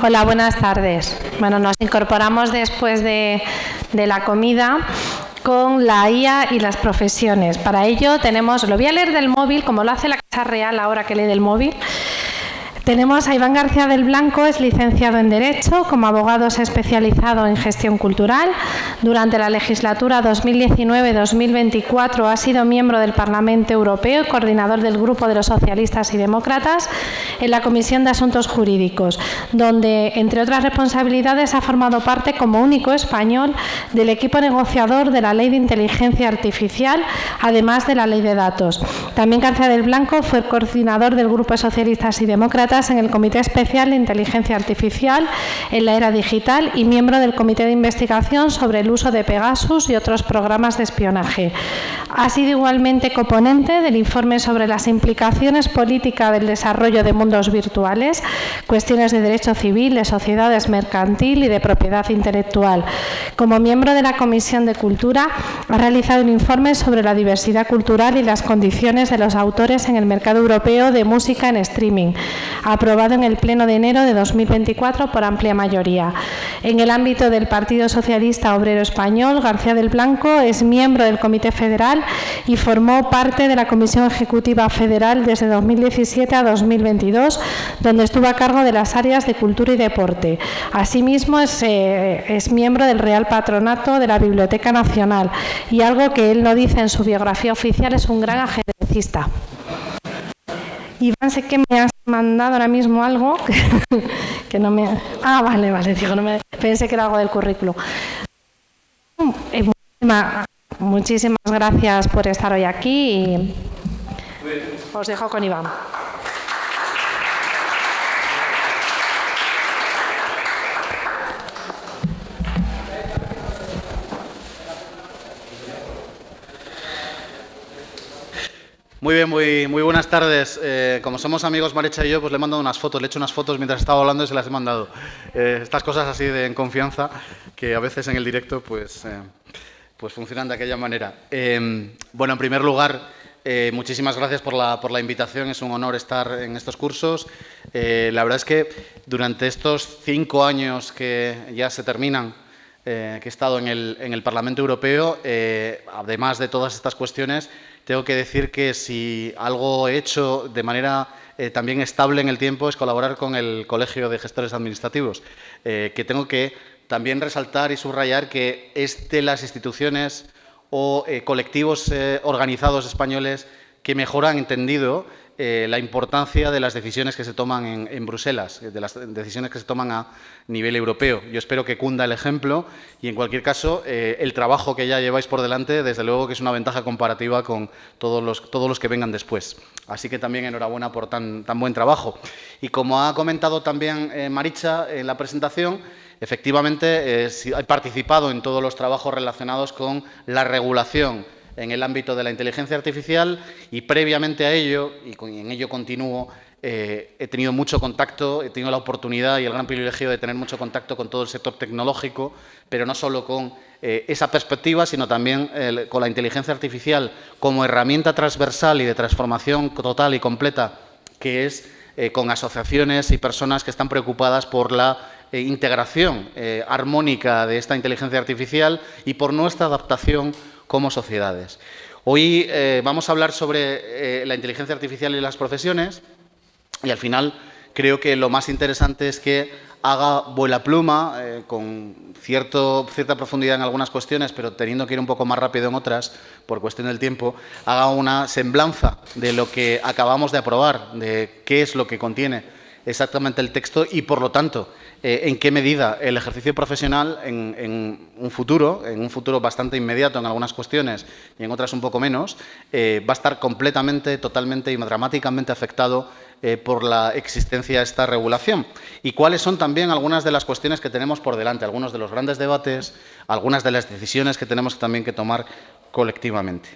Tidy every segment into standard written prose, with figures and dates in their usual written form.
Hola, buenas tardes. Bueno, nos incorporamos después de la comida con la IA y las profesiones. Para ello tenemos, lo voy a leer del móvil, como lo hace la Casa Real ahora que lee del móvil. Tenemos a Iván García del Blanco, es licenciado en Derecho, como abogado se ha especializado en gestión cultural. Durante la legislatura 2019-2024 ha sido miembro del Parlamento Europeo y coordinador del Grupo de los Socialistas y Demócratas en la Comisión de Asuntos Jurídicos, donde, entre otras responsabilidades, ha formado parte como único español del equipo negociador de la Ley de Inteligencia Artificial, además de la Ley de Datos. También García del Blanco fue coordinador del Grupo de Socialistas y Demócratas en el Comité Especial de Inteligencia Artificial en la Era Digital y miembro del Comité de Investigación sobre el uso de Pegasus y otros programas de espionaje. Ha sido igualmente coponente del informe sobre las implicaciones políticas del desarrollo de mundos virtuales, cuestiones de derecho civil, de sociedades mercantil y de propiedad intelectual. Como miembro de la Comisión de Cultura, ha realizado un informe sobre la diversidad cultural y las condiciones de los autores en el mercado europeo de música en streaming, aprobado en el Pleno de enero de 2024 por amplia mayoría. En el ámbito del Partido Socialista Obrero Español, García del Blanco es miembro del Comité Federal y formó parte de la Comisión Ejecutiva Federal desde 2017 a 2022, donde estuvo a cargo de las áreas de Cultura y Deporte. Asimismo, es miembro del Real Patronato de la Biblioteca Nacional y algo que él no dice en su biografía oficial, es un gran ajedrecista. Iván, sé que me has mandado ahora mismo algo que no me... Ah, vale, digo, no me... pensé que era algo del currículo. Muchísimas gracias por estar hoy aquí y os dejo con Iván. Muy bien, muy buenas tardes. Como somos amigos Maricha y yo, pues le he mandado unas fotos, le he hecho unas fotos mientras estaba hablando y se las he mandado. Estas cosas así en confianza, que a veces en el directo pues funcionan de aquella manera. Bueno, en primer lugar, muchísimas gracias por la invitación, es un honor estar en estos cursos. La verdad es que durante estos 5 años que ya se terminan, que he estado en el Parlamento Europeo, además de todas estas cuestiones, tengo que decir que si algo he hecho de manera también estable en el tiempo es colaborar con el Colegio de Gestores Administrativos, que tengo que también resaltar y subrayar que es de las instituciones o colectivos organizados españoles que mejor han entendido la importancia de las decisiones que se toman en Bruselas, de las decisiones que se toman a nivel europeo. Yo espero que cunda el ejemplo y, en cualquier caso, el trabajo que ya lleváis por delante, desde luego que es una ventaja comparativa con todos los que vengan después. Así que también enhorabuena por tan buen trabajo. Y como ha comentado también Maricha en la presentación, efectivamente he participado en todos los trabajos relacionados con la regulación en el ámbito de la inteligencia artificial y previamente a ello, y en ello continúo, he tenido mucho contacto, he tenido la oportunidad y el gran privilegio de tener mucho contacto con todo el sector tecnológico, pero no solo con esa perspectiva, sino también con la inteligencia artificial como herramienta transversal y de transformación total y completa, que es con asociaciones y personas que están preocupadas por la integración armónica de esta inteligencia artificial y por nuestra adaptación como sociedades. Hoy vamos a hablar sobre la inteligencia artificial y las profesiones y al final creo que lo más interesante es que haga vuela pluma con cierta profundidad en algunas cuestiones, pero teniendo que ir un poco más rápido en otras por cuestión del tiempo, haga una semblanza de lo que acabamos de aprobar, de qué es lo que contiene exactamente el texto y, por lo tanto, en qué medida el ejercicio profesional en un futuro bastante inmediato en algunas cuestiones y en otras un poco menos, va a estar completamente, totalmente y dramáticamente afectado por la existencia de esta regulación. Y cuáles son también algunas de las cuestiones que tenemos por delante, algunos de los grandes debates, algunas de las decisiones que tenemos también que tomar colectivamente.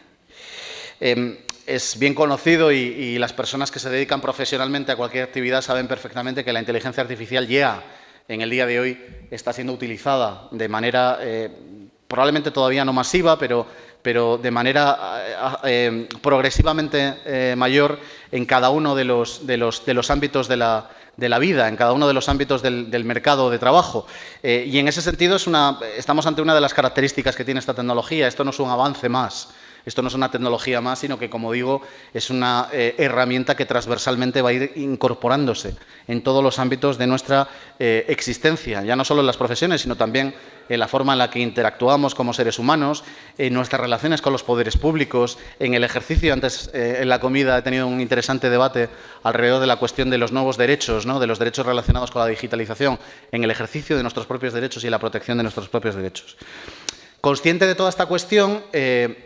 Es bien conocido y las personas que se dedican profesionalmente a cualquier actividad saben perfectamente que la inteligencia artificial ya en el día de hoy está siendo utilizada de manera probablemente todavía no masiva, pero de manera progresivamente mayor en cada uno de los ámbitos de de la vida, en cada uno de los ámbitos del mercado de trabajo. Y en ese sentido estamos ante una de las características que tiene esta tecnología. Esto no es un avance más. Esto no es una tecnología más, sino que, como digo, es una herramienta que transversalmente va a ir incorporándose en todos los ámbitos de nuestra existencia, ya no solo en las profesiones, sino también en la forma en la que interactuamos como seres humanos, en nuestras relaciones con los poderes públicos, en el ejercicio. Antes, en la comida, he tenido un interesante debate alrededor de la cuestión de los nuevos derechos, ¿no?, de los derechos relacionados con la digitalización, en el ejercicio de nuestros propios derechos y la protección de nuestros propios derechos. Consciente de toda esta cuestión,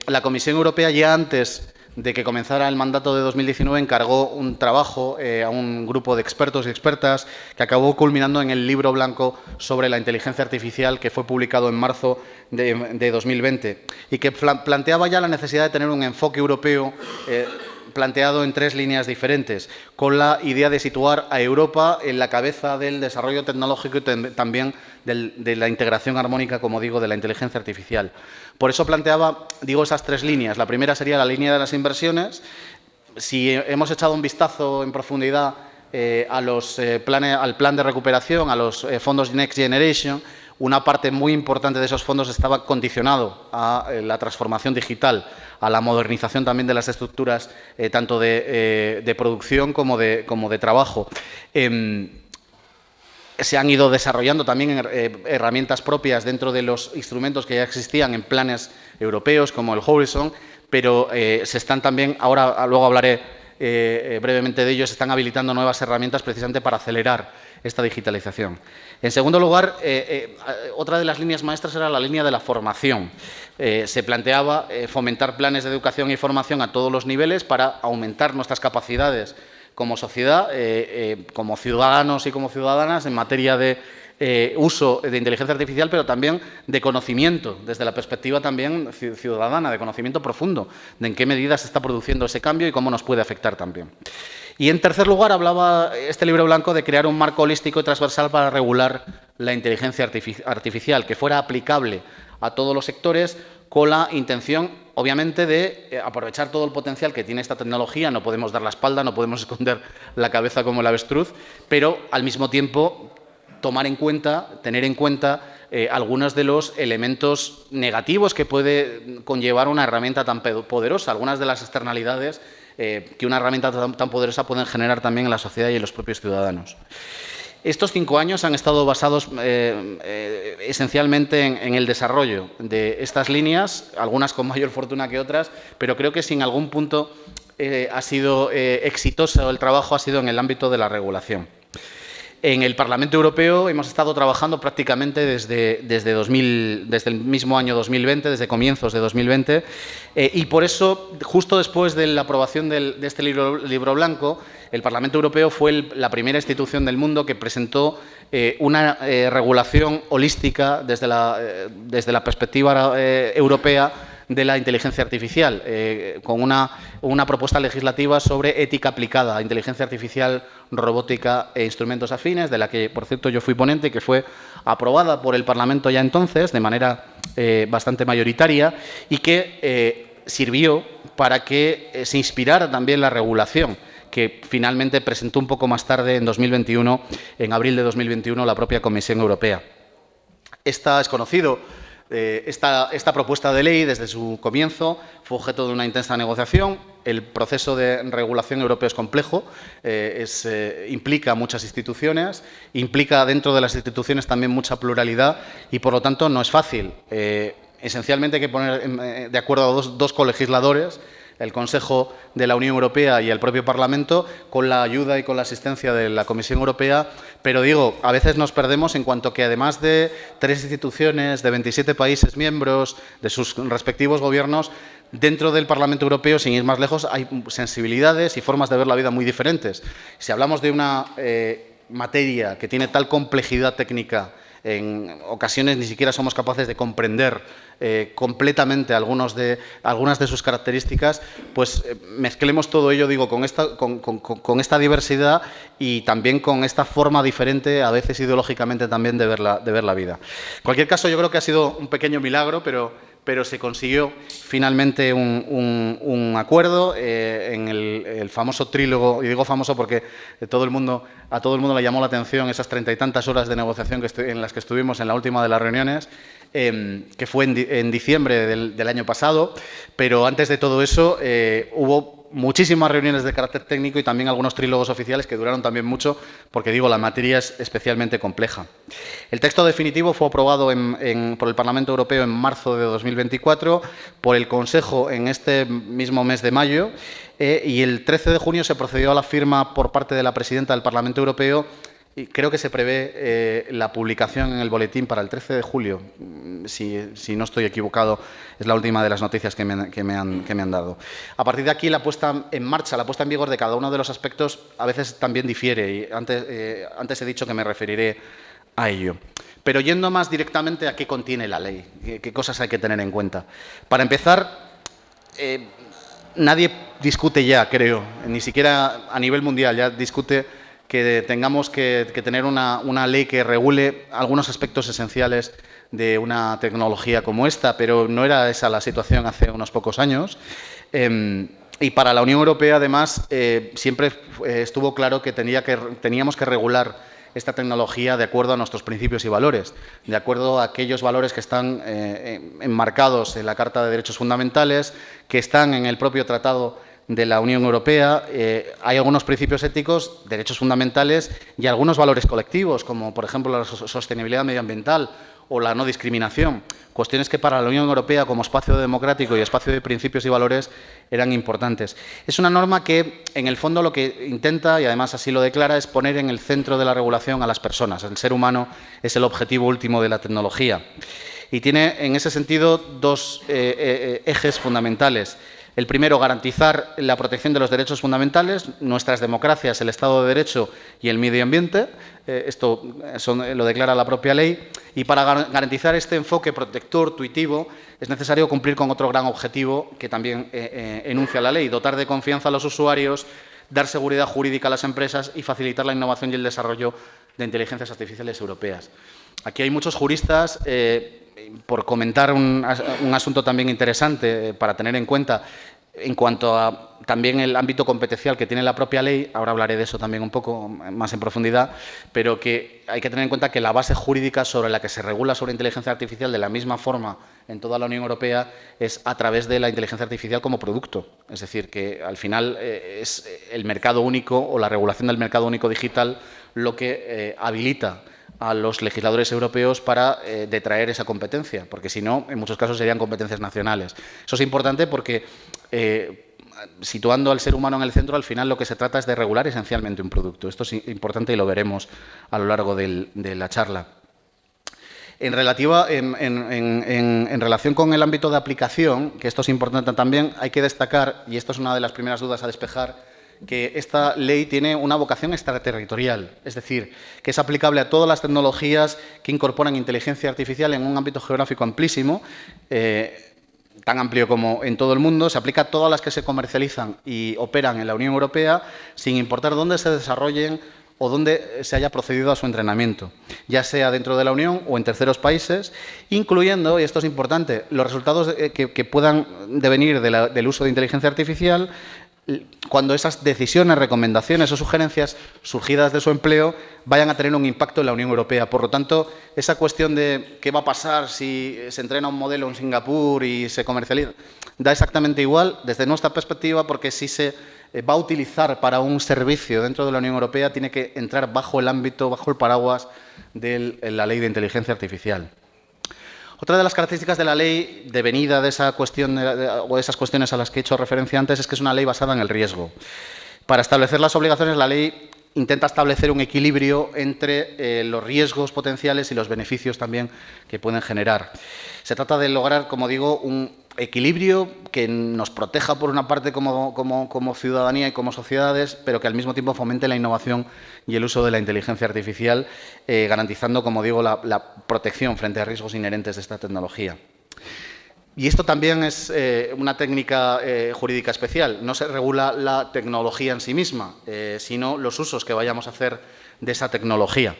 la Comisión Europea, ya antes de que comenzara el mandato de 2019, encargó un trabajo a un grupo de expertos y expertas que acabó culminando en el Libro Blanco sobre la inteligencia artificial, que fue publicado en marzo de 2020 y que planteaba ya la necesidad de tener un enfoque europeo planteado en 3 líneas diferentes, con la idea de situar a Europa en la cabeza del desarrollo tecnológico y también de la integración armónica, como digo, de la inteligencia artificial. Por eso planteaba, digo, esas 3 líneas. La primera sería la línea de las inversiones. Si hemos echado un vistazo en profundidad al plan de recuperación, a los fondos Next Generation, una parte muy importante de esos fondos estaba condicionado a la transformación digital, a la modernización también de las estructuras, tanto de producción como de trabajo. Se han ido desarrollando también herramientas propias dentro de los instrumentos que ya existían en planes europeos, como el Horizon, pero se están también, luego hablaré brevemente de ello, se están habilitando nuevas herramientas precisamente para acelerar esta digitalización. En segundo lugar, otra de las líneas maestras era la línea de la formación. Se planteaba fomentar planes de educación y formación a todos los niveles para aumentar nuestras capacidades como sociedad, como ciudadanos y como ciudadanas en materia de uso de inteligencia artificial, pero también de conocimiento, desde la perspectiva también ciudadana, de conocimiento profundo, de en qué medida se está produciendo ese cambio y cómo nos puede afectar también. Y, en tercer lugar, hablaba este libro blanco de crear un marco holístico y transversal para regular la inteligencia artificial, que fuera aplicable a todos los sectores, con la intención, obviamente, de aprovechar todo el potencial que tiene esta tecnología. No podemos dar la espalda, no podemos esconder la cabeza como el avestruz, pero, al mismo tiempo, tener en cuenta algunos de los elementos negativos que puede conllevar una herramienta tan poderosa, algunas de las externalidades que una herramienta tan poderosa pueden generar también en la sociedad y en los propios ciudadanos. Estos 5 años han estado basados esencialmente en el desarrollo de estas líneas, algunas con mayor fortuna que otras, pero creo que si en algún punto ha sido exitoso el trabajo, ha sido en el ámbito de la regulación. En el Parlamento Europeo hemos estado trabajando prácticamente desde el mismo año 2020, desde comienzos de 2020, y por eso, justo después de la aprobación de este libro blanco, el Parlamento Europeo fue la primera institución del mundo que presentó una regulación holística desde la perspectiva europea de la inteligencia artificial, con una propuesta legislativa sobre ética aplicada a inteligencia artificial, robótica e instrumentos afines, de la que, por cierto, yo fui ponente, que fue aprobada por el Parlamento ya entonces, de manera bastante mayoritaria, y que sirvió para que se inspirara también la regulación, que finalmente presentó un poco más tarde, en 2021, en abril de 2021, la propia Comisión Europea. Es conocido. Esta propuesta de ley, desde su comienzo, fue objeto de una intensa negociación. El proceso de regulación europeo es complejo, implica muchas instituciones, implica dentro de las instituciones también mucha pluralidad y, por lo tanto, no es fácil. Esencialmente hay que poner de acuerdo a dos colegisladores, el Consejo de la Unión Europea y el propio Parlamento, con la ayuda y con la asistencia de la Comisión Europea, pero digo, a veces nos perdemos en cuanto que, además de 3 instituciones, de 27 países miembros, de sus respectivos gobiernos, dentro del Parlamento Europeo, sin ir más lejos, hay sensibilidades y formas de ver la vida muy diferentes. Si hablamos de una materia que tiene tal complejidad técnica, en ocasiones ni siquiera somos capaces de comprender completamente algunas de sus características, pues mezclemos todo ello, digo, con esta diversidad y también con esta forma diferente, a veces ideológicamente también, de ver la vida. En cualquier caso, yo creo que ha sido un pequeño milagro, pero pero se consiguió finalmente un acuerdo en el famoso trílogo, y digo famoso porque a todo el mundo le llamó la atención esas 30 y tantas horas de negociación en las que estuvimos en la última de las reuniones, que fue en diciembre del año pasado, pero antes de todo eso hubo muchísimas reuniones de carácter técnico y también algunos trílogos oficiales que duraron también mucho porque, digo, la materia es especialmente compleja. El texto definitivo fue aprobado por el Parlamento Europeo en marzo de 2024, por el Consejo en este mismo mes de mayo y el 13 de junio se procedió a la firma por parte de la presidenta del Parlamento Europeo. Y creo que se prevé la publicación en el boletín para el 13 de julio, si no estoy equivocado, es la última de las noticias que me han dado. A partir de aquí, la puesta en marcha, la puesta en vigor de cada uno de los aspectos a veces también difiere, y antes he dicho que me referiré a ello. Pero yendo más directamente a qué contiene la ley, qué cosas hay que tener en cuenta. Para empezar, nadie discute ya, creo, ni siquiera a nivel mundial, ya discute que tengamos que tener una ley que regule algunos aspectos esenciales de una tecnología como esta, pero no era esa la situación hace unos pocos años. Y para la Unión Europea, además, siempre estuvo claro que teníamos que regular esta tecnología de acuerdo a nuestros principios y valores, de acuerdo a aquellos valores que están enmarcados en la Carta de Derechos Fundamentales, que están en el propio Tratado de la Unión Europea. Hay algunos principios éticos, derechos fundamentales y algunos valores colectivos, como por ejemplo la sostenibilidad medioambiental o la no discriminación, cuestiones que para la Unión Europea como espacio democrático y espacio de principios y valores eran importantes. Es una norma que en el fondo lo que intenta, y además así lo declara, es poner en el centro de la regulación a las personas. El ser humano es el objetivo último de la tecnología y tiene en ese sentido dos ejes fundamentales. El primero, garantizar la protección de los derechos fundamentales, nuestras democracias, el Estado de Derecho y el medio ambiente. Esto lo declara la propia ley. Y para garantizar este enfoque protector, tuitivo, es necesario cumplir con otro gran objetivo que también enuncia la ley: dotar de confianza a los usuarios, dar seguridad jurídica a las empresas y facilitar la innovación y el desarrollo de inteligencias artificiales europeas. Aquí hay muchos juristas. Por comentar un asunto también interesante para tener en cuenta en cuanto a también el ámbito competencial que tiene la propia ley, ahora hablaré de eso también un poco más en profundidad, pero que hay que tener en cuenta que la base jurídica sobre la que se regula sobre inteligencia artificial de la misma forma en toda la Unión Europea es a través de la inteligencia artificial como producto. Es decir, que al final es el mercado único o la regulación del mercado único digital lo que habilita a los legisladores europeos para detraer esa competencia, porque si no, en muchos casos serían competencias nacionales. Eso es importante porque, situando al ser humano en el centro, al final lo que se trata es de regular esencialmente un producto. Esto es importante y lo veremos a lo largo de la charla. En relación con el ámbito de aplicación, que esto es importante también, hay que destacar, y esto es una de las primeras dudas a despejar, que esta ley tiene una vocación extraterritorial, es decir, que es aplicable a todas las tecnologías que incorporan inteligencia artificial en un ámbito geográfico amplísimo, tan amplio como en todo el mundo. Se aplica a todas las que se comercializan y operan en la Unión Europea, sin importar dónde se desarrollen o dónde se haya procedido a su entrenamiento, ya sea dentro de la Unión o en terceros países, incluyendo, y esto es importante, los resultados que puedan devenir del uso de inteligencia artificial cuando esas decisiones, recomendaciones o sugerencias surgidas de su empleo vayan a tener un impacto en la Unión Europea. Por lo tanto, esa cuestión de qué va a pasar si se entrena un modelo en Singapur y se comercializa, da exactamente igual desde nuestra perspectiva, porque si se va a utilizar para un servicio dentro de la Unión Europea, tiene que entrar bajo el ámbito, bajo el paraguas de la Ley de Inteligencia Artificial. Otra de las características de la ley, devenida de esa cuestión o de esas cuestiones a las que he hecho referencia antes, es que es una ley basada en el riesgo. Para establecer las obligaciones, la ley intenta establecer un equilibrio entre los riesgos potenciales y los beneficios también que pueden generar. Se trata de lograr, como digo, un equilibrio que nos proteja por una parte como ciudadanía y como sociedades, pero que al mismo tiempo fomente la innovación y el uso de la inteligencia artificial, garantizando, como digo, la protección frente a riesgos inherentes de esta tecnología. Y esto también es una técnica jurídica especial. No se regula la tecnología en sí misma, sino los usos que vayamos a hacer de esa tecnología.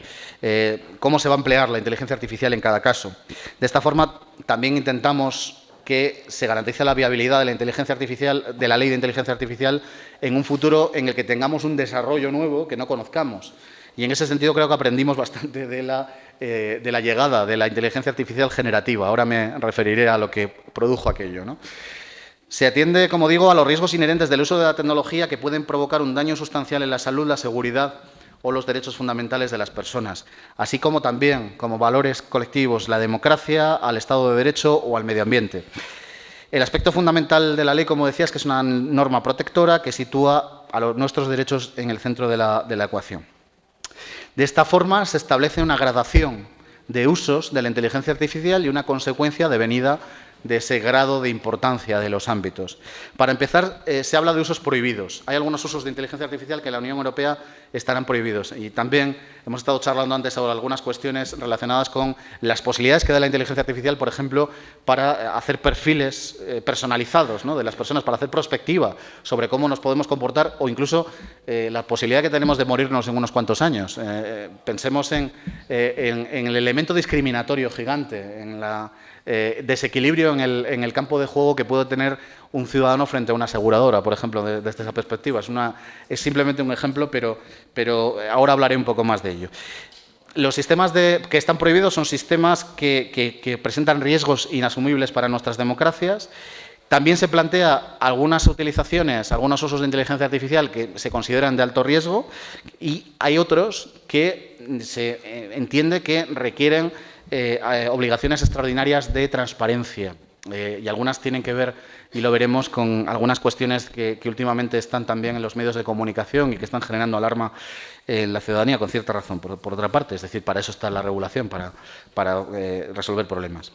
Cómo se va a emplear la inteligencia artificial en cada caso. De esta forma, también intentamos que se garantice la viabilidad de la inteligencia artificial, de la ley de inteligencia artificial, en un futuro en el que tengamos un desarrollo nuevo que no conozcamos. Y en ese sentido creo que aprendimos bastante de la llegada de la inteligencia artificial generativa. Ahora me referiré a lo que produjo aquello, ¿no? Se atiende, como digo, a los riesgos inherentes del uso de la tecnología que pueden provocar un daño sustancial en la salud, la seguridad o los derechos fundamentales de las personas, así como también como valores colectivos, la democracia, al Estado de Derecho o al medio ambiente. El aspecto fundamental de la ley, como decía, es que es una norma protectora que sitúa a nuestros derechos en el centro de la ecuación. De esta forma se establece una gradación de usos de la inteligencia artificial y una consecuencia devenida de ese grado de importancia de los ámbitos. Para empezar, se habla de usos prohibidos. Hay algunos usos de inteligencia artificial que en la Unión Europea estarán prohibidos. Y también hemos estado charlando antes sobre algunas cuestiones relacionadas con las posibilidades que da la inteligencia artificial, por ejemplo, para hacer perfiles personalizados, ¿no?, de las personas, para hacer prospectiva sobre cómo nos podemos comportar o incluso la posibilidad que tenemos de morirnos en unos cuantos años. Pensemos en el elemento discriminatorio gigante, en la desequilibrio en el campo de juego que puede tener un ciudadano frente a una aseguradora, por ejemplo, desde esa perspectiva. Es simplemente un ejemplo, pero ahora hablaré un poco más de ello. Los sistemas que están prohibidos son sistemas que presentan riesgos inasumibles para nuestras democracias. También se plantea algunas utilizaciones, algunos usos de inteligencia artificial que se consideran de alto riesgo y hay otros que se entiende que requieren obligaciones extraordinarias de transparencia y algunas tienen que ver, y lo veremos, con algunas cuestiones que últimamente están también en los medios de comunicación y que están generando alarma en la ciudadanía con cierta razón, por otra parte. Es decir, para eso está la regulación, para resolver problemas.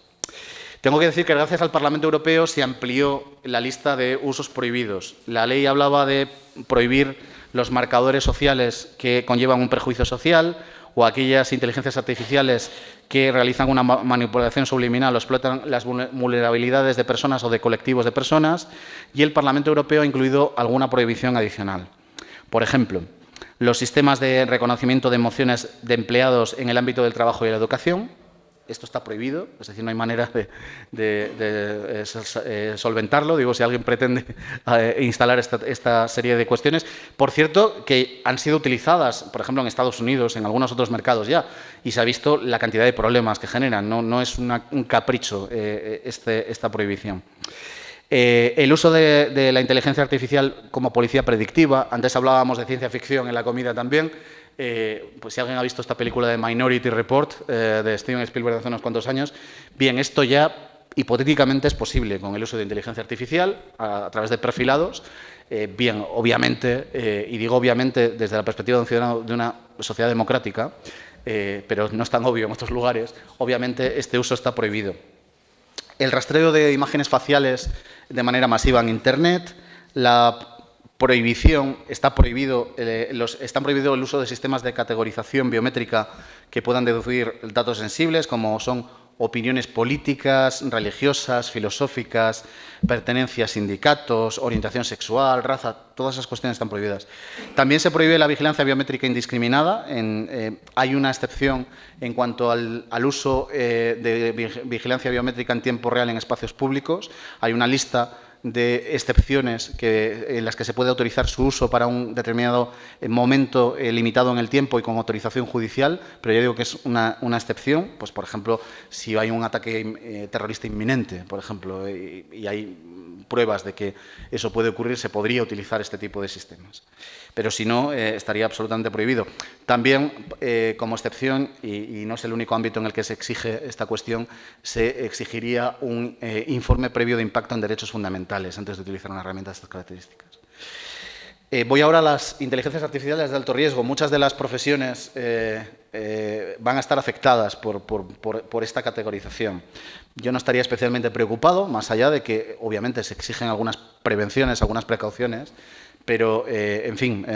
Tengo que decir que gracias al Parlamento Europeo se amplió la lista de usos prohibidos. La ley hablaba de prohibir los marcadores sociales que conllevan un perjuicio social o aquellas inteligencias artificiales que realizan una manipulación subliminal o explotan las vulnerabilidades de personas o de colectivos de personas, y el Parlamento Europeo ha incluido alguna prohibición adicional. Por ejemplo, los sistemas de reconocimiento de emociones de empleados en el ámbito del trabajo y la educación. Esto está prohibido, es decir, no hay manera de solventarlo. Digo, si alguien pretende instalar esta serie de cuestiones. Por cierto, que han sido utilizadas, por ejemplo, en Estados Unidos, en algunos otros mercados ya, y se ha visto la cantidad de problemas que generan. No es un capricho esta prohibición. El uso de la inteligencia artificial como policía predictiva. Antes hablábamos de ciencia ficción en la comida también. Pues si alguien ha visto esta película de Minority Report de Steven Spielberg de hace unos cuantos años, bien, esto ya hipotéticamente es posible con el uso de inteligencia artificial a través de perfilados. Bien, obviamente, y digo obviamente desde la perspectiva de un ciudadano de una sociedad democrática, pero no es tan obvio en otros lugares, obviamente este uso está prohibido. El rastreo de imágenes faciales de manera masiva en Internet, está prohibido el uso de sistemas de categorización biométrica que puedan deducir datos sensibles, como son opiniones políticas, religiosas, filosóficas, pertenencia a sindicatos, orientación sexual, raza. Todas esas cuestiones están prohibidas. También se prohíbe la vigilancia biométrica indiscriminada. Hay una excepción en cuanto al uso de vigilancia biométrica en tiempo real en espacios públicos. Hay una lista de excepciones en las que se puede autorizar su uso para un determinado momento limitado en el tiempo y con autorización judicial, pero ya digo que es una excepción. Pues, por ejemplo, si hay un ataque terrorista inminente, por ejemplo, y hay pruebas de que eso puede ocurrir, se podría utilizar este tipo de sistemas. Pero si no, estaría absolutamente prohibido. También, como excepción, y no es el único ámbito en el que se exige esta cuestión, se exigiría un informe previo de impacto en derechos fundamentales antes de utilizar una herramienta de estas características. Voy ahora a las inteligencias artificiales de alto riesgo. Muchas de las profesiones van a estar afectadas por esta categorización. Yo no estaría especialmente preocupado, más allá de que obviamente se exigen algunas prevenciones, algunas precauciones, pero, en fin,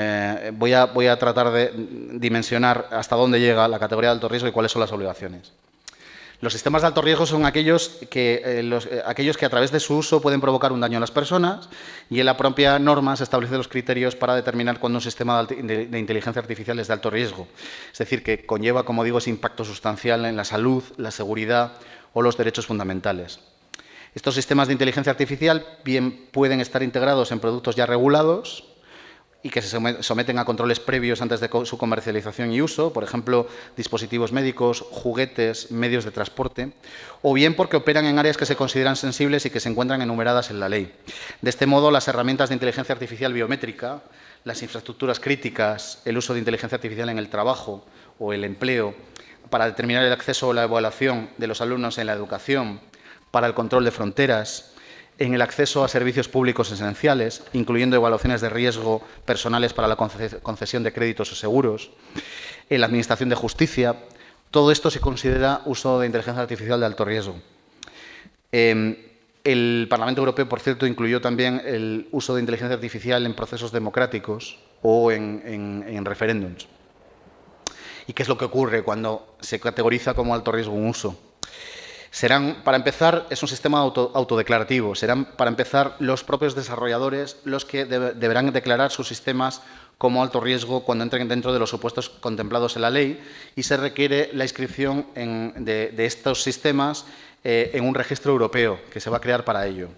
voy a tratar de dimensionar hasta dónde llega la categoría de alto riesgo y cuáles son las obligaciones. Los sistemas de alto riesgo son aquellos que a través de su uso pueden provocar un daño a las personas, y en la propia norma se establecen los criterios para determinar cuándo un sistema de inteligencia artificial es de alto riesgo. Es decir, que conlleva, como digo, ese impacto sustancial en la salud, la seguridad o los derechos fundamentales. Estos sistemas de inteligencia artificial bien pueden estar integrados en productos ya regulados y que se someten a controles previos antes de su comercialización y uso, por ejemplo, dispositivos médicos, juguetes, medios de transporte, o bien porque operan en áreas que se consideran sensibles y que se encuentran enumeradas en la ley. De este modo, las herramientas de inteligencia artificial biométrica, las infraestructuras críticas, el uso de inteligencia artificial en el trabajo o el empleo, para determinar el acceso o la evaluación de los alumnos en la educación, para el control de fronteras, en el acceso a servicios públicos esenciales, incluyendo evaluaciones de riesgo personales para la concesión de créditos o seguros, en la administración de justicia. Todo esto se considera uso de inteligencia artificial de alto riesgo. El Parlamento Europeo, por cierto, incluyó también el uso de inteligencia artificial en procesos democráticos o en referéndums. ¿Y qué es lo que ocurre cuando se categoriza como alto riesgo un uso? Serán, para empezar, es un sistema autodeclarativo. Serán, para empezar, los propios desarrolladores los que deberán declarar sus sistemas como alto riesgo cuando entren dentro de los supuestos contemplados en la ley y se requiere la inscripción de estos sistemas en un registro europeo que se va a crear para ello.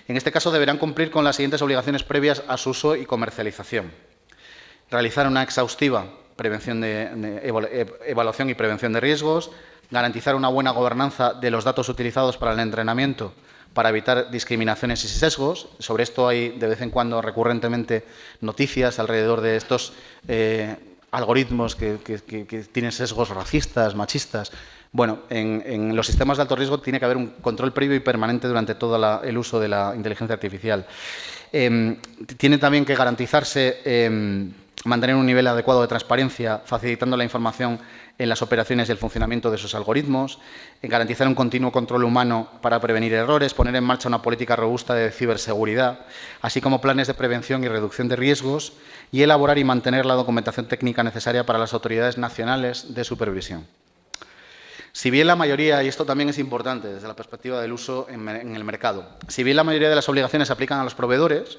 En este caso, deberán cumplir con las siguientes obligaciones previas a su uso y comercialización. Realizar una exhaustiva evaluación y prevención de riesgos, garantizar una buena gobernanza de los datos utilizados para el entrenamiento para evitar discriminaciones y sesgos. Sobre esto hay de vez en cuando recurrentemente noticias alrededor de estos algoritmos que tienen sesgos racistas, machistas. Bueno, en los sistemas de alto riesgo tiene que haber un control previo y permanente durante todo el uso de la inteligencia artificial. Tiene también que garantizarse mantener un nivel adecuado de transparencia, facilitando la información en las operaciones y el funcionamiento de sus algoritmos, garantizar un continuo control humano para prevenir errores, poner en marcha una política robusta de ciberseguridad, así como planes de prevención y reducción de riesgos, y elaborar y mantener la documentación técnica necesaria para las autoridades nacionales de supervisión. Si bien la mayoría, y esto también es importante desde la perspectiva del uso en el mercado, si bien la mayoría de las obligaciones se aplican a los proveedores,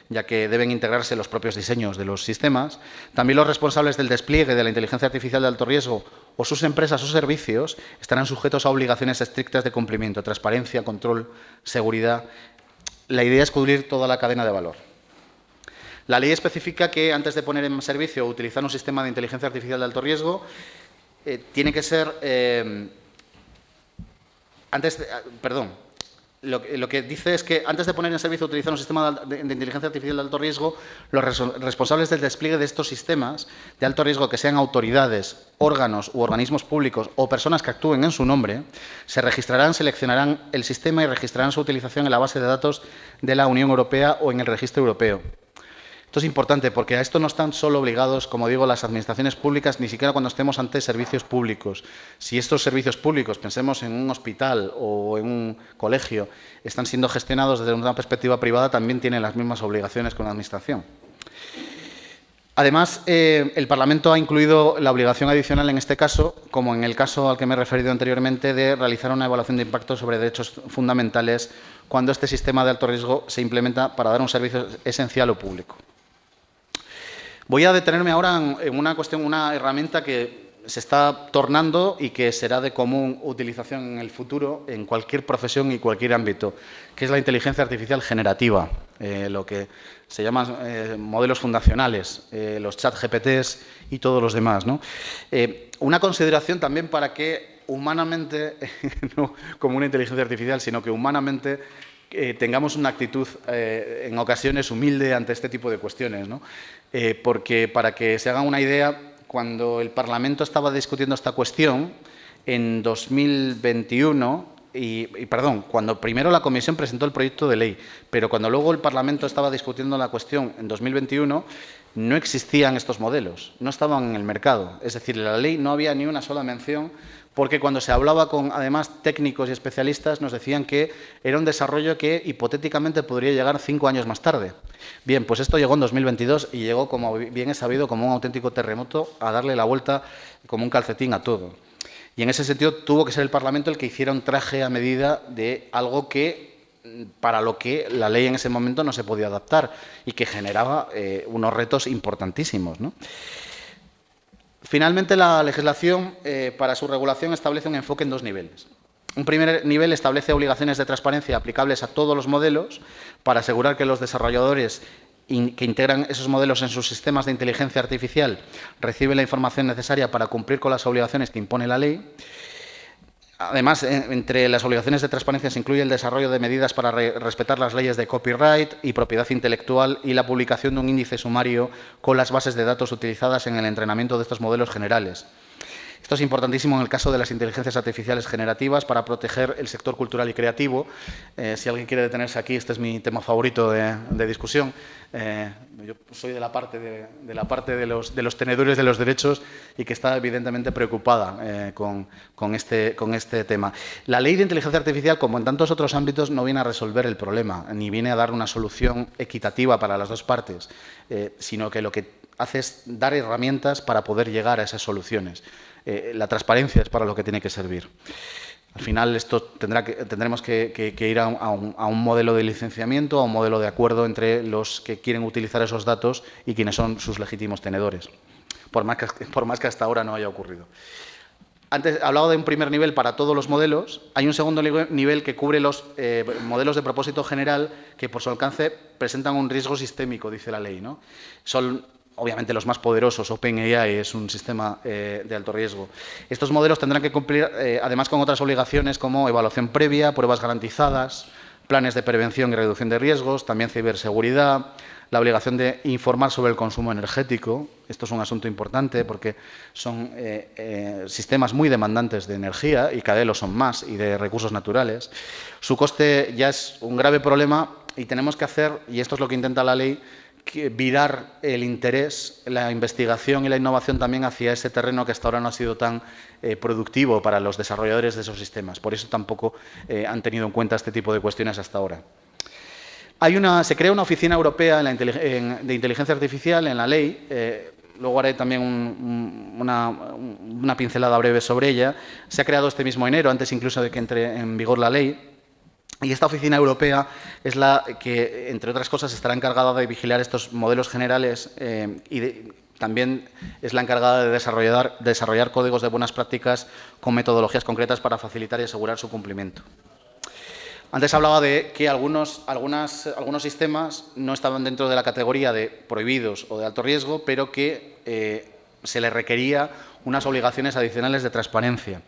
ya que deben integrarse los propios diseños de los sistemas, también los responsables del despliegue de la inteligencia artificial de alto riesgo o sus empresas o servicios estarán sujetos a obligaciones estrictas de cumplimiento, transparencia, control, seguridad. La idea es cubrir toda la cadena de valor. La ley especifica que antes de poner en servicio o utilizar un sistema de inteligencia artificial de alto riesgo, tiene que ser... Lo que dice es que antes de poner en servicio o utilizar un sistema de inteligencia artificial de alto riesgo, los responsables del despliegue de estos sistemas de alto riesgo, que sean autoridades, órganos u organismos públicos o personas que actúen en su nombre, se registrarán, seleccionarán el sistema y registrarán su utilización en la base de datos de la Unión Europea o en el registro europeo. Esto es importante porque a esto no están solo obligados, como digo, las administraciones públicas, ni siquiera cuando estemos ante servicios públicos. Si estos servicios públicos, pensemos en un hospital o en un colegio, están siendo gestionados desde una perspectiva privada, también tienen las mismas obligaciones con la administración. Además, el Parlamento ha incluido la obligación adicional en este caso, como en el caso al que me he referido anteriormente, de realizar una evaluación de impacto sobre derechos fundamentales cuando este sistema de alto riesgo se implementa para dar un servicio esencial o público. Voy a detenerme ahora en una herramienta que se está tornando y que será de común utilización en el futuro en cualquier profesión y cualquier ámbito, que es la inteligencia artificial generativa, lo que se llaman modelos fundacionales, los chat GPTs y todos los demás, ¿no? Una consideración también para que humanamente, no como una inteligencia artificial, sino que humanamente tengamos una actitud en ocasiones humilde ante este tipo de cuestiones, ¿no? Porque para que se hagan una idea, cuando el Parlamento estaba discutiendo esta cuestión en 2021, cuando primero la Comisión presentó el proyecto de ley, pero cuando luego el Parlamento estaba discutiendo la cuestión en 2021, no existían estos modelos, no estaban en el mercado. Es decir, en la ley no había ni una sola mención, porque cuando se hablaba con, además, técnicos y especialistas, nos decían que era un desarrollo que hipotéticamente podría llegar 5 años más tarde. Bien, pues esto llegó en 2022 y llegó, como bien es sabido, como un auténtico terremoto a darle la vuelta como un calcetín a todo. Y en ese sentido tuvo que ser el Parlamento el que hiciera un traje a medida de algo para lo que la ley en ese momento no se podía adaptar y que generaba unos retos importantísimos, ¿no? Finalmente, la legislación para su regulación establece un enfoque en 2 niveles. Un primer nivel establece obligaciones de transparencia aplicables a todos los modelos para asegurar que los desarrolladores que integran esos modelos en sus sistemas de inteligencia artificial reciben la información necesaria para cumplir con las obligaciones que impone la ley. Además, entre las obligaciones de transparencia se incluye el desarrollo de medidas para respetar las leyes de copyright y propiedad intelectual y la publicación de un índice sumario con las bases de datos utilizadas en el entrenamiento de estos modelos generales. Esto es importantísimo en el caso de las inteligencias artificiales generativas para proteger el sector cultural y creativo. Si alguien quiere detenerse aquí, este es mi tema favorito de discusión. Yo soy de la parte de los tenedores de los derechos y que está evidentemente preocupada con este tema. La ley de inteligencia artificial, como en tantos otros ámbitos, no viene a resolver el problema, ni viene a dar una solución equitativa para las dos partes, sino que lo que hace es dar herramientas para poder llegar a esas soluciones. La transparencia es para lo que tiene que servir. Al final, esto tendremos que ir a un modelo de licenciamiento, a un modelo de acuerdo entre los que quieren utilizar esos datos y quienes son sus legítimos tenedores, por más que hasta ahora no haya ocurrido. Antes hablaba de un primer nivel para todos los modelos. Hay un segundo nivel que cubre los modelos de propósito general que, por su alcance, presentan un riesgo sistémico, dice la ley, ¿no? Son obviamente los más poderosos. OpenAI es un sistema de alto riesgo. Estos modelos tendrán que cumplir, además, con otras obligaciones como evaluación previa, pruebas garantizadas, planes de prevención y reducción de riesgos, también ciberseguridad, la obligación de informar sobre el consumo energético. Esto es un asunto importante porque son sistemas muy demandantes de energía y cada vez lo son más, y de recursos naturales. Su coste ya es un grave problema y tenemos que hacer, y esto es lo que intenta la ley, virar el interés, la investigación y la innovación también hacia ese terreno que hasta ahora no ha sido tan productivo para los desarrolladores de esos sistemas. Por eso tampoco han tenido en cuenta este tipo de cuestiones hasta ahora. Se crea una oficina europea de inteligencia artificial en la ley. Luego haré también una pincelada breve sobre ella. Se ha creado este mismo enero, antes incluso de que entre en vigor la ley. Y esta oficina europea es la que, entre otras cosas, estará encargada de vigilar estos modelos generales también es la encargada de desarrollar códigos de buenas prácticas con metodologías concretas para facilitar y asegurar su cumplimiento. Antes hablaba de que algunos sistemas no estaban dentro de la categoría de prohibidos o de alto riesgo, pero que se les requería unas obligaciones adicionales de transparencia.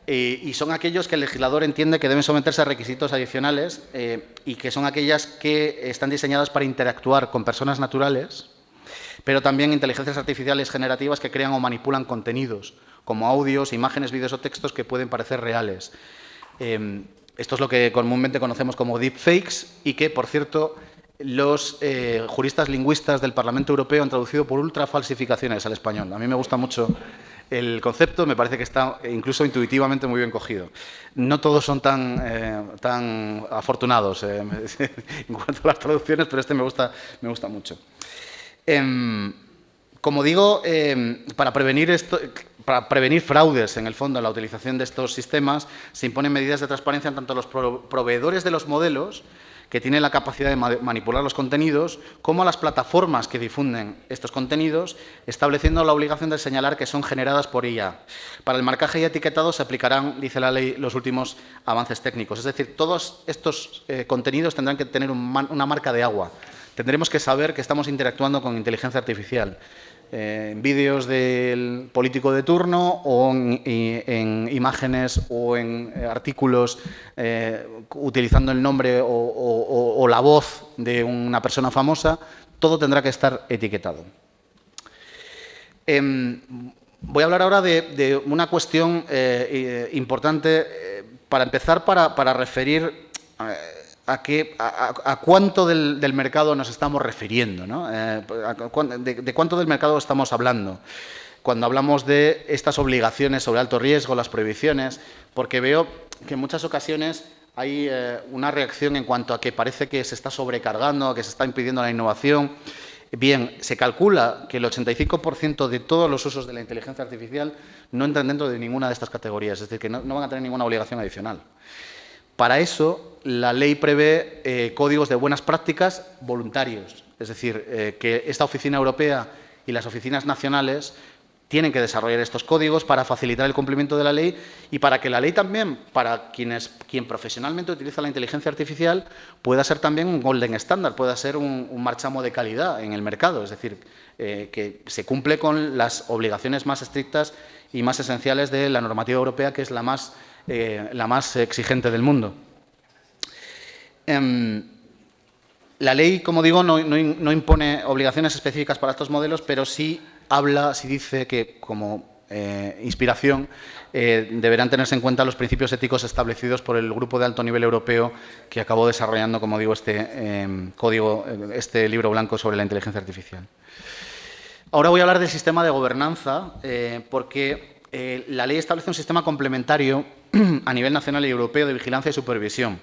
Y son aquellos que el legislador entiende que deben someterse a requisitos adicionales y que son aquellas que están diseñadas para interactuar con personas naturales, pero también inteligencias artificiales generativas que crean o manipulan contenidos, como audios, imágenes, vídeos o textos que pueden parecer reales. Esto es lo que comúnmente conocemos como deepfakes y que, por cierto, los juristas lingüistas del Parlamento Europeo han traducido por ultrafalsificaciones al español. A mí me gusta mucho el concepto, me parece que está incluso intuitivamente muy bien cogido. No todos son tan afortunados en cuanto a las traducciones, pero este me gusta mucho. Como digo, para prevenir fraudes, en el fondo, en la utilización de estos sistemas, se imponen medidas de transparencia tanto a los proveedores de los modelos, que tienen la capacidad de manipular los contenidos, como a las plataformas que difunden estos contenidos, estableciendo la obligación de señalar que son generadas por IA. Para el marcaje y etiquetado se aplicarán, dice la ley, los últimos avances técnicos. Es decir, todos estos contenidos tendrán que tener una marca de agua. Tendremos que saber que estamos interactuando con inteligencia artificial. En vídeos del político de turno o en imágenes o en artículos utilizando el nombre o la voz de una persona famosa, todo tendrá que estar etiquetado. Voy a hablar ahora de una cuestión importante, para empezar, para referir a cuánto del mercado nos estamos refiriendo, ¿no? De cuánto del mercado estamos hablando cuando hablamos de estas obligaciones sobre alto riesgo, las prohibiciones, porque veo que en muchas ocasiones hay una reacción en cuanto a que parece que se está sobrecargando, que se está impidiendo la innovación. Bien, se calcula que el 85% de todos los usos de la inteligencia artificial no entran dentro de ninguna de estas categorías, es decir, que no van a tener ninguna obligación adicional. Para eso, la ley prevé códigos de buenas prácticas voluntarios, es decir, que esta oficina europea y las oficinas nacionales tienen que desarrollar estos códigos para facilitar el cumplimiento de la ley y para que la ley también, para quien profesionalmente utiliza la inteligencia artificial, pueda ser también un golden standard, pueda ser un marchamo de calidad en el mercado. Es decir, que se cumple con las obligaciones más estrictas y más esenciales de la normativa europea, que es la más exigente del mundo. La ley, como digo, no impone obligaciones específicas para estos modelos, pero sí dice que como inspiración deberán tenerse en cuenta los principios éticos establecidos por el grupo de alto nivel europeo que acabó desarrollando, como digo, este libro blanco sobre la inteligencia artificial. Ahora voy a hablar del sistema de gobernanza, porque la ley establece un sistema complementario a nivel nacional y europeo de vigilancia y supervisión.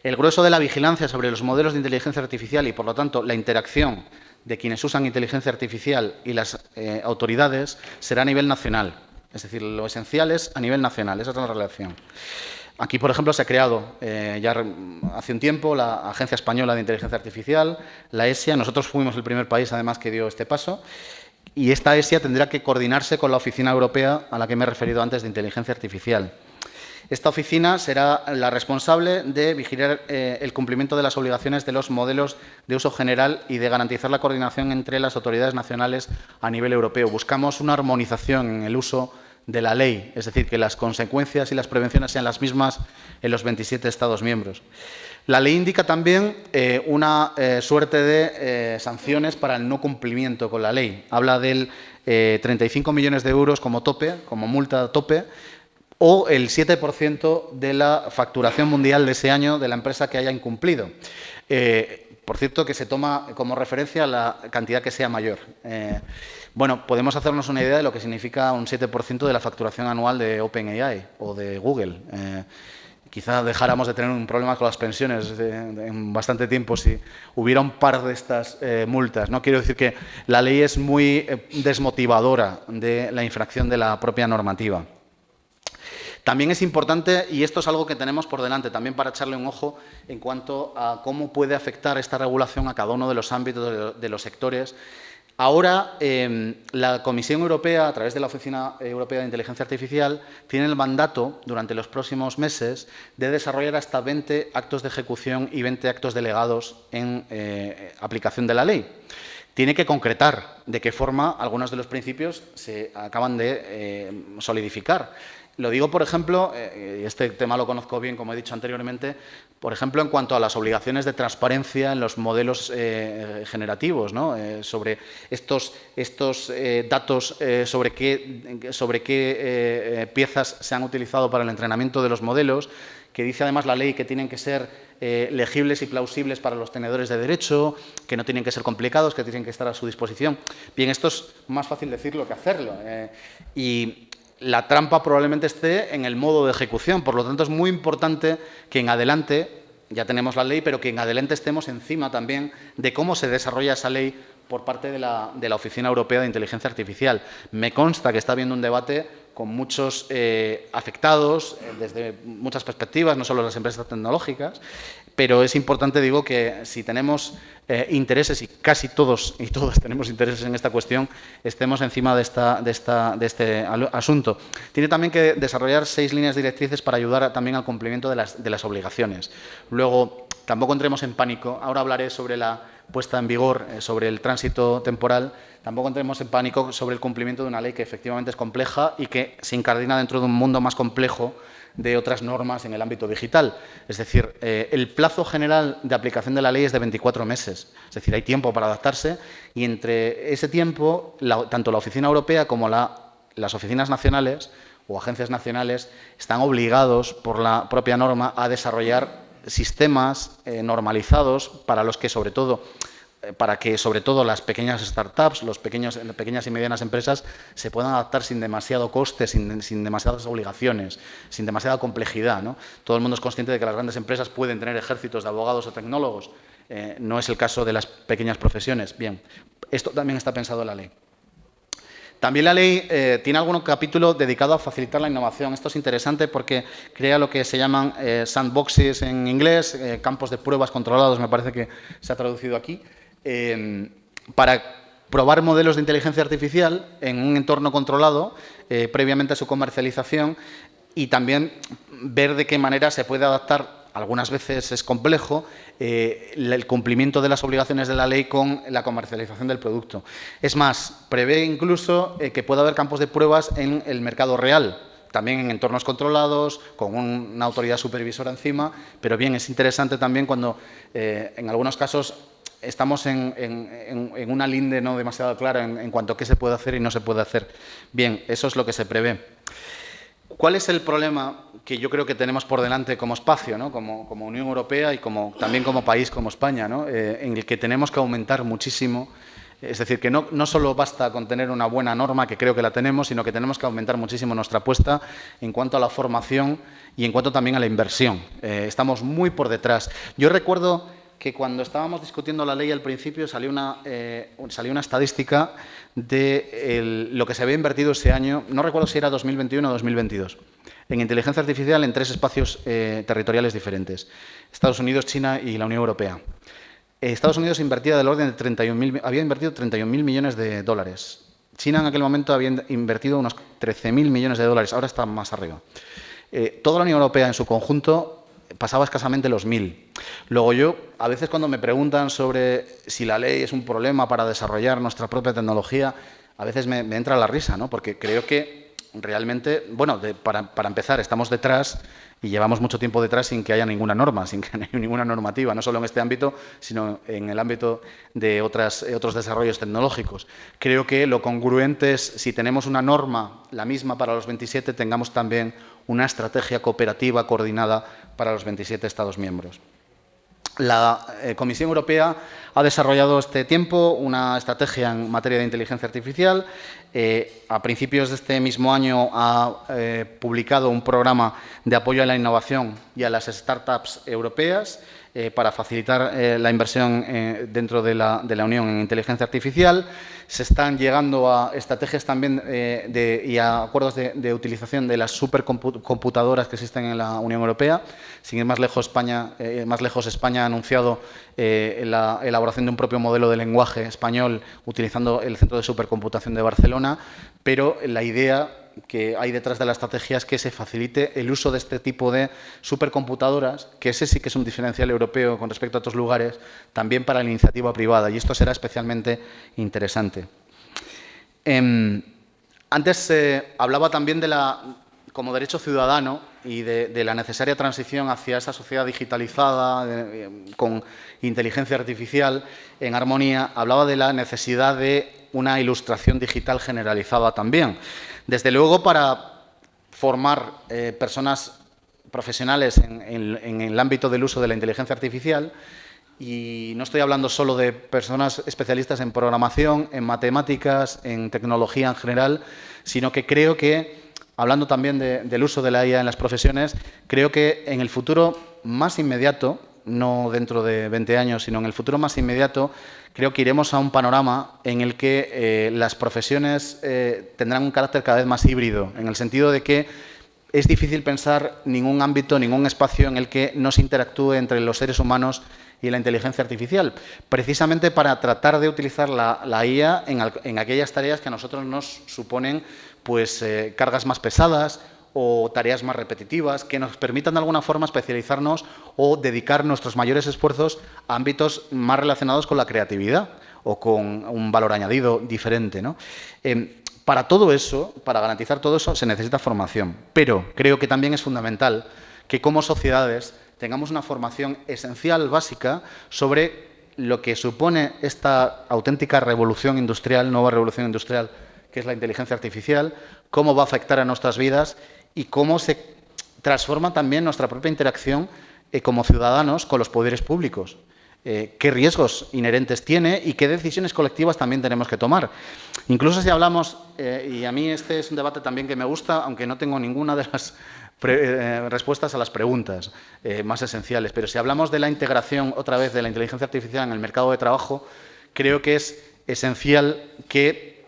El grueso de la vigilancia sobre los modelos de inteligencia artificial y, por lo tanto, la interacción de quienes usan inteligencia artificial y las autoridades será a nivel nacional. Es decir, lo esencial es a nivel nacional, esa es la relación. Aquí, por ejemplo, se ha creado ya hace un tiempo la Agencia Española de Inteligencia Artificial, la ESIA. Nosotros fuimos el primer país, además, que dio este paso. Y esta ESIA tendrá que coordinarse con la Oficina Europea a la que me he referido antes de Inteligencia Artificial. Esta oficina será la responsable de vigilar el cumplimiento de las obligaciones de los modelos de uso general y de garantizar la coordinación entre las autoridades nacionales a nivel europeo. Buscamos una armonización en el uso de la ley, es decir, que las consecuencias y las prevenciones sean las mismas en los 27 Estados miembros. La ley indica también una suerte de sanciones para el no cumplimiento con la ley. Habla del 35 millones de euros como tope, como multa tope, o el 7% de la facturación mundial de ese año de la empresa que haya incumplido. Por cierto, que se toma como referencia la cantidad que sea mayor. Bueno, podemos hacernos una idea de lo que significa un 7% de la facturación anual de OpenAI o de Google. Quizá dejáramos de tener un problema con las pensiones en bastante tiempo si hubiera un par de estas multas. No quiero decir que la ley es muy desmotivadora de la infracción de la propia normativa. También es importante, y esto es algo que tenemos por delante, también para echarle un ojo en cuanto a cómo puede afectar esta regulación a cada uno de los ámbitos de los sectores. Ahora, la Comisión Europea, a través de la Oficina Europea de Inteligencia Artificial, tiene el mandato, durante los próximos meses, de desarrollar hasta 20 actos de ejecución y 20 actos delegados en aplicación de la ley. Tiene que concretar de qué forma algunos de los principios se acaban de solidificar. Lo digo, por ejemplo, y este tema lo conozco bien, como he dicho anteriormente, por ejemplo, en cuanto a las obligaciones de transparencia en los modelos generativos, ¿no? Sobre estos datos, sobre qué piezas se han utilizado para el entrenamiento de los modelos, que dice además la ley que tienen que ser legibles y plausibles para los tenedores de derecho, que no tienen que ser complicados, que tienen que estar a su disposición. Bien, esto es más fácil decirlo que hacerlo. Y la trampa probablemente esté en el modo de ejecución. Por lo tanto, es muy importante que en adelante, ya tenemos la ley, pero que en adelante estemos encima también de cómo se desarrolla esa ley por parte de la Oficina Europea de Inteligencia Artificial. Me consta que está habiendo un debate con muchos afectados desde muchas perspectivas, no solo las empresas tecnológicas, pero es importante, digo, que si tenemos intereses, y casi todos y todas tenemos intereses en esta cuestión, estemos encima de este asunto. Tiene también que desarrollar 6 líneas directrices para ayudar también al cumplimiento de las obligaciones. Luego, tampoco entremos en pánico. Ahora hablaré sobre la puesta en vigor, sobre el tránsito temporal. Tampoco entremos en pánico sobre el cumplimiento de una ley que efectivamente es compleja y que se incardina dentro de un mundo más complejo de otras normas en el ámbito digital. Es decir, el plazo general de aplicación de la ley es de 24 meses. Es decir, hay tiempo para adaptarse y entre ese tiempo, tanto la Oficina Europea como las oficinas nacionales o agencias nacionales están obligados por la propia norma a desarrollar sistemas normalizados para que sobre todo las pequeñas startups, las pequeñas y medianas empresas se puedan adaptar sin demasiado coste, sin demasiadas obligaciones, sin demasiada complejidad, ¿no? Todo el mundo es consciente de que las grandes empresas pueden tener ejércitos de abogados o tecnólogos. No es el caso de las pequeñas profesiones. Bien, esto también está pensado en la ley. También la ley tiene algún capítulo dedicado a facilitar la innovación. Esto es interesante porque crea lo que se llaman sandboxes en inglés, campos de pruebas controlados, me parece que se ha traducido aquí, para probar modelos de inteligencia artificial en un entorno controlado previamente a su comercialización y también ver de qué manera se puede adaptar. Algunas veces es complejo el cumplimiento de las obligaciones de la ley con la comercialización del producto. Es más, prevé incluso que pueda haber campos de pruebas en el mercado real, también en entornos controlados, con una autoridad supervisora encima, pero bien, es interesante también cuando en algunos casos estamos en una linde no demasiado clara en cuanto a qué se puede hacer y no se puede hacer. Bien, eso es lo que se prevé. ¿Cuál es el problema que yo creo que tenemos por delante como espacio, ¿no? como Unión Europea y también como país, como España, ¿no? En el que tenemos que aumentar muchísimo? Es decir, que no solo basta con tener una buena norma, que creo que la tenemos, sino que tenemos que aumentar muchísimo nuestra apuesta en cuanto a la formación y en cuanto también a la inversión. Estamos muy por detrás. Yo recuerdo que cuando estábamos discutiendo la ley al principio salió una estadística de lo que se había invertido ese año, no recuerdo si era 2021 o 2022, en inteligencia artificial en 3 espacios territoriales diferentes: Estados Unidos, China y la Unión Europea. Estados Unidos invertía del orden de había invertido 31.000 millones de dólares. China en aquel momento había invertido unos 13.000 millones de dólares, ahora está más arriba. Toda la Unión Europea en su conjunto pasaba escasamente los 1.000. Luego yo, a veces cuando me preguntan sobre si la ley es un problema para desarrollar nuestra propia tecnología, a veces me entra la risa, ¿no? Porque creo que realmente, bueno, para empezar, estamos detrás y llevamos mucho tiempo detrás sin que haya ninguna norma, sin que haya ninguna normativa, no solo en este ámbito, sino en el ámbito de otros desarrollos tecnológicos. Creo que lo congruente es, si tenemos una norma, la misma para los 27, tengamos también una estrategia cooperativa coordinada para los 27 Estados miembros. La Comisión Europea ha desarrollado este tiempo una estrategia en materia de inteligencia artificial. A principios de este mismo año ha publicado un programa de apoyo a la innovación y a las startups europeas para facilitar la inversión dentro de la Unión en inteligencia artificial. Se están llegando a estrategias también y a acuerdos de utilización de las supercomputadoras que existen en la Unión Europea. Sin ir más lejos, España ha anunciado la elaboración de un propio modelo de lenguaje español utilizando el Centro de Supercomputación de Barcelona, pero la idea que hay detrás de la estrategia es que se facilite el uso de este tipo de supercomputadoras, que ese sí que es un diferencial europeo con respecto a otros lugares, también para la iniciativa privada, y esto será especialmente interesante. Antes hablaba también como derecho ciudadano y de la necesaria transición hacia esa sociedad digitalizada, con inteligencia artificial en armonía. Hablaba de la necesidad de una ilustración digital generalizada también. Desde luego, para formar personas profesionales en el ámbito del uso de la inteligencia artificial, y no estoy hablando solo de personas especialistas en programación, en matemáticas, en tecnología en general, sino que creo que, hablando también del uso de la IA en las profesiones, creo que en el futuro más inmediato, no dentro de 20 años, sino en el futuro más inmediato, creo que iremos a un panorama en el que las profesiones tendrán un carácter cada vez más híbrido, en el sentido de que es difícil pensar ningún ámbito, ningún espacio en el que no se interactúe entre los seres humanos y la inteligencia artificial, precisamente para tratar de utilizar la IA en aquellas tareas que a nosotros nos suponen pues, cargas más pesadas o tareas más repetitivas, que nos permitan de alguna forma especializarnos o dedicar nuestros mayores esfuerzos a ámbitos más relacionados con la creatividad o con un valor añadido diferente, ¿no? Para todo eso, para garantizar todo eso, se necesita formación, pero creo que también es fundamental que como sociedades tengamos una formación esencial, básica, sobre lo que supone esta auténtica revolución industrial, nueva revolución industrial, que es la inteligencia artificial, cómo va a afectar a nuestras vidas y cómo se transforma también nuestra propia interacción como ciudadanos con los poderes públicos. Qué riesgos inherentes tiene y qué decisiones colectivas también tenemos que tomar. Incluso si hablamos, y a mí este es un debate también que me gusta, aunque no tengo ninguna de las respuestas a las preguntas más esenciales, pero si hablamos de la integración otra vez de la inteligencia artificial en el mercado de trabajo, creo que es esencial que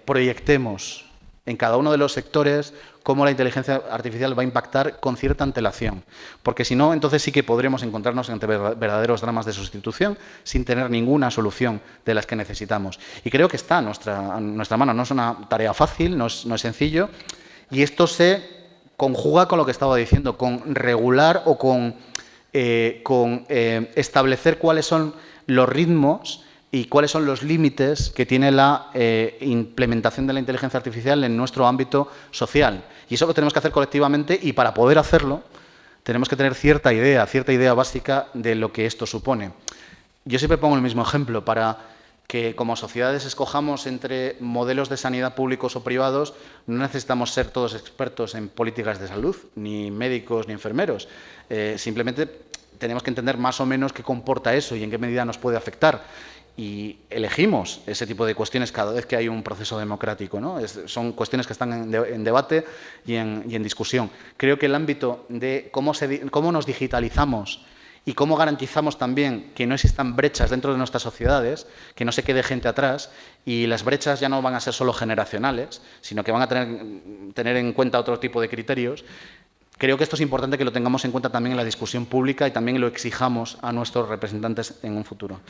proyectemos en cada uno de los sectores cómo la inteligencia artificial va a impactar con cierta antelación. Porque si no, entonces sí que podremos encontrarnos ante verdaderos dramas de sustitución sin tener ninguna solución de las que necesitamos. Y creo que está a nuestra mano. No es una tarea fácil, no es sencillo. Y esto se conjuga con lo que estaba diciendo, con regular o con establecer cuáles son los ritmos y cuáles son los límites que tiene la implementación de la inteligencia artificial en nuestro ámbito social. Y eso lo tenemos que hacer colectivamente, y para poder hacerlo tenemos que tener cierta idea básica de lo que esto supone. Yo siempre pongo el mismo ejemplo. Para que como sociedades escojamos entre modelos de sanidad públicos o privados, no necesitamos ser todos expertos en políticas de salud, ni médicos ni enfermeros. Simplemente tenemos que entender más o menos qué comporta eso y en qué medida nos puede afectar. Y elegimos ese tipo de cuestiones cada vez que hay un proceso democrático, ¿no? Son cuestiones que están en debate y en discusión. Creo que el ámbito de cómo nos digitalizamos y cómo garantizamos también que no existan brechas dentro de nuestras sociedades, que no se quede gente atrás, y las brechas ya no van a ser solo generacionales, sino que van a tener en cuenta otro tipo de criterios. Creo que esto es importante que lo tengamos en cuenta también en la discusión pública y también lo exijamos a nuestros representantes en un futuro.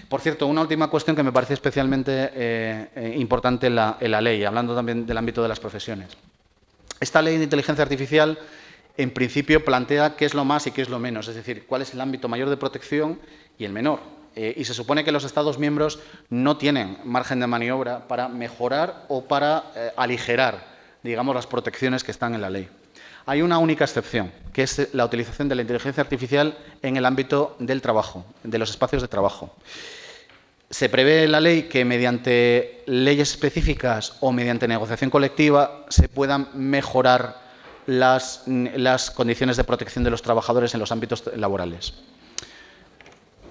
Por cierto, una última cuestión que me parece especialmente importante en la ley, hablando también del ámbito de las profesiones. Esta ley de inteligencia artificial, en principio, plantea qué es lo más y qué es lo menos, es decir, cuál es el ámbito mayor de protección y el menor. Y se supone que los Estados miembros no tienen margen de maniobra para mejorar o para aligerar, digamos, las protecciones que están en la ley. Hay una única excepción, que es la utilización de la inteligencia artificial en el ámbito del trabajo, de los espacios de trabajo. Se prevé en la ley que mediante leyes específicas o mediante negociación colectiva se puedan mejorar las condiciones de protección de los trabajadores en los ámbitos laborales.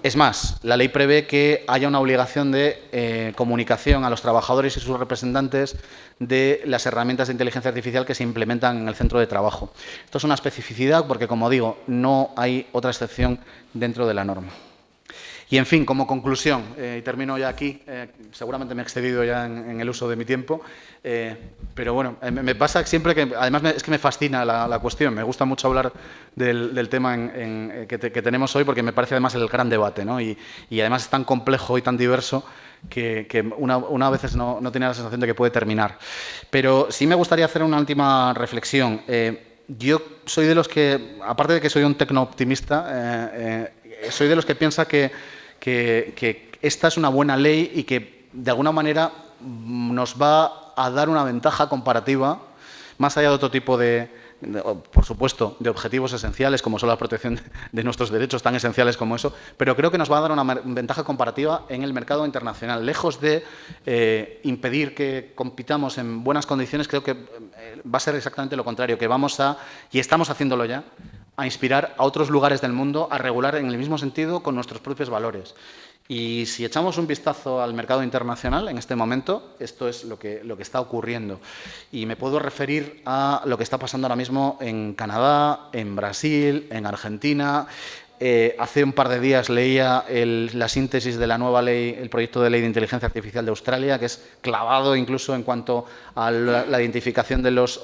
Es más, la ley prevé que haya una obligación de comunicación a los trabajadores y sus representantes de las herramientas de inteligencia artificial que se implementan en el centro de trabajo. Esto es una especificidad porque, como digo, no hay otra excepción dentro de la norma. Y, en fin, como conclusión, y termino ya aquí, seguramente me he excedido ya en el uso de mi tiempo, pero bueno, me pasa siempre que, además, es que me fascina la cuestión, me gusta mucho hablar del tema que tenemos hoy, porque me parece además el gran debate, ¿no? Y además es tan complejo y tan diverso que una a veces no tiene la sensación de que puede terminar. Pero sí me gustaría hacer una última reflexión. Yo soy de los que, aparte de que soy un tecno-optimista, soy de los que piensa que esta es una buena ley y que, de alguna manera, nos va a dar una ventaja comparativa, más allá de otro tipo por supuesto, de objetivos esenciales, como son la protección de nuestros derechos, tan esenciales como eso, pero creo que nos va a dar una ventaja comparativa en el mercado internacional. Lejos de impedir que compitamos en buenas condiciones, creo que va a ser exactamente lo contrario, que vamos y estamos haciéndolo ya, a inspirar a otros lugares del mundo a regular en el mismo sentido con nuestros propios valores. Y si echamos un vistazo al mercado internacional en este momento, esto es lo que está ocurriendo. Y me puedo referir a lo que está pasando ahora mismo en Canadá, en Brasil, en Argentina. Hace un par de días leía la síntesis de la nueva ley, el proyecto de ley de inteligencia artificial de Australia, que es clavado incluso en cuanto a la identificación de los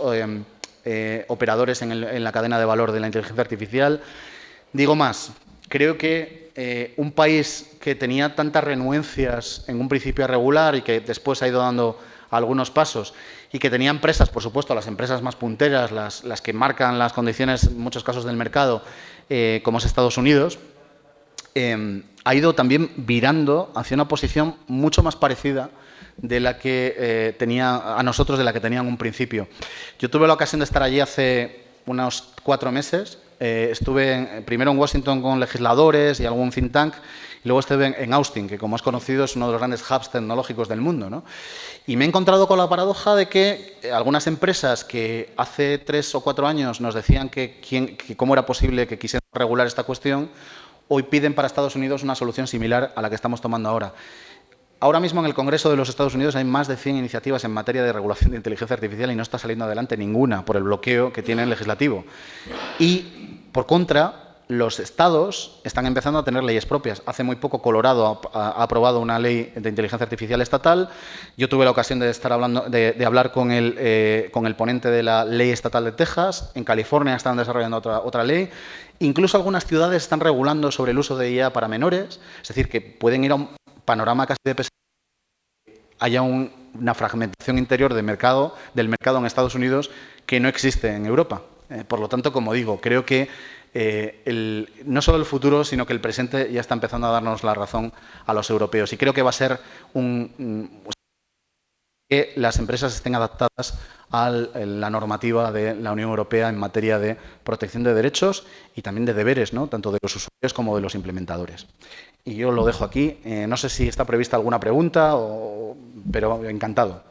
operadores en la cadena de valor de la inteligencia artificial. Digo más, creo que un país que tenía tantas renuencias en un principio a regular y que después ha ido dando algunos pasos, y que tenía empresas, por supuesto, las empresas más punteras, las que marcan las condiciones, en muchos casos, del mercado, como es Estados Unidos, ha ido también virando hacia una posición mucho más parecida de la que a nosotros de la que tenían en un principio. Yo tuve la ocasión de estar allí hace unos 4 meses. Estuve primero en Washington con legisladores y algún think tank, y luego estuve en Austin, que, como es conocido, es uno de los grandes hubs tecnológicos del mundo, ¿no? Y me he encontrado con la paradoja de que algunas empresas que hace 3 o 4 años nos decían que cómo era posible que quisieran regular esta cuestión, hoy piden para Estados Unidos una solución similar a la que estamos tomando ahora. Ahora mismo en el Congreso de los Estados Unidos hay más de 100 iniciativas en materia de regulación de inteligencia artificial y no está saliendo adelante ninguna por el bloqueo que tiene el legislativo. Y, por contra, los estados están empezando a tener leyes propias. Hace muy poco Colorado ha aprobado una ley de inteligencia artificial estatal. Yo tuve la ocasión de estar hablando, de hablar con el ponente de la ley estatal de Texas. En California están desarrollando otra ley. Incluso algunas ciudades están regulando sobre el uso de IA para menores. Es decir, que pueden ir a un panorama casi de haya una fragmentación interior del mercado en Estados Unidos que no existe en Europa. Por lo tanto, como digo, creo que no solo el futuro, sino que el presente ya está empezando a darnos la razón a los europeos. Y creo que va a ser que las empresas estén adaptadas a la normativa de la Unión Europea en materia de protección de derechos y también de deberes, ¿no? Tanto de los usuarios como de los implementadores. Y yo lo dejo aquí. No sé si está prevista alguna pregunta, pero encantado.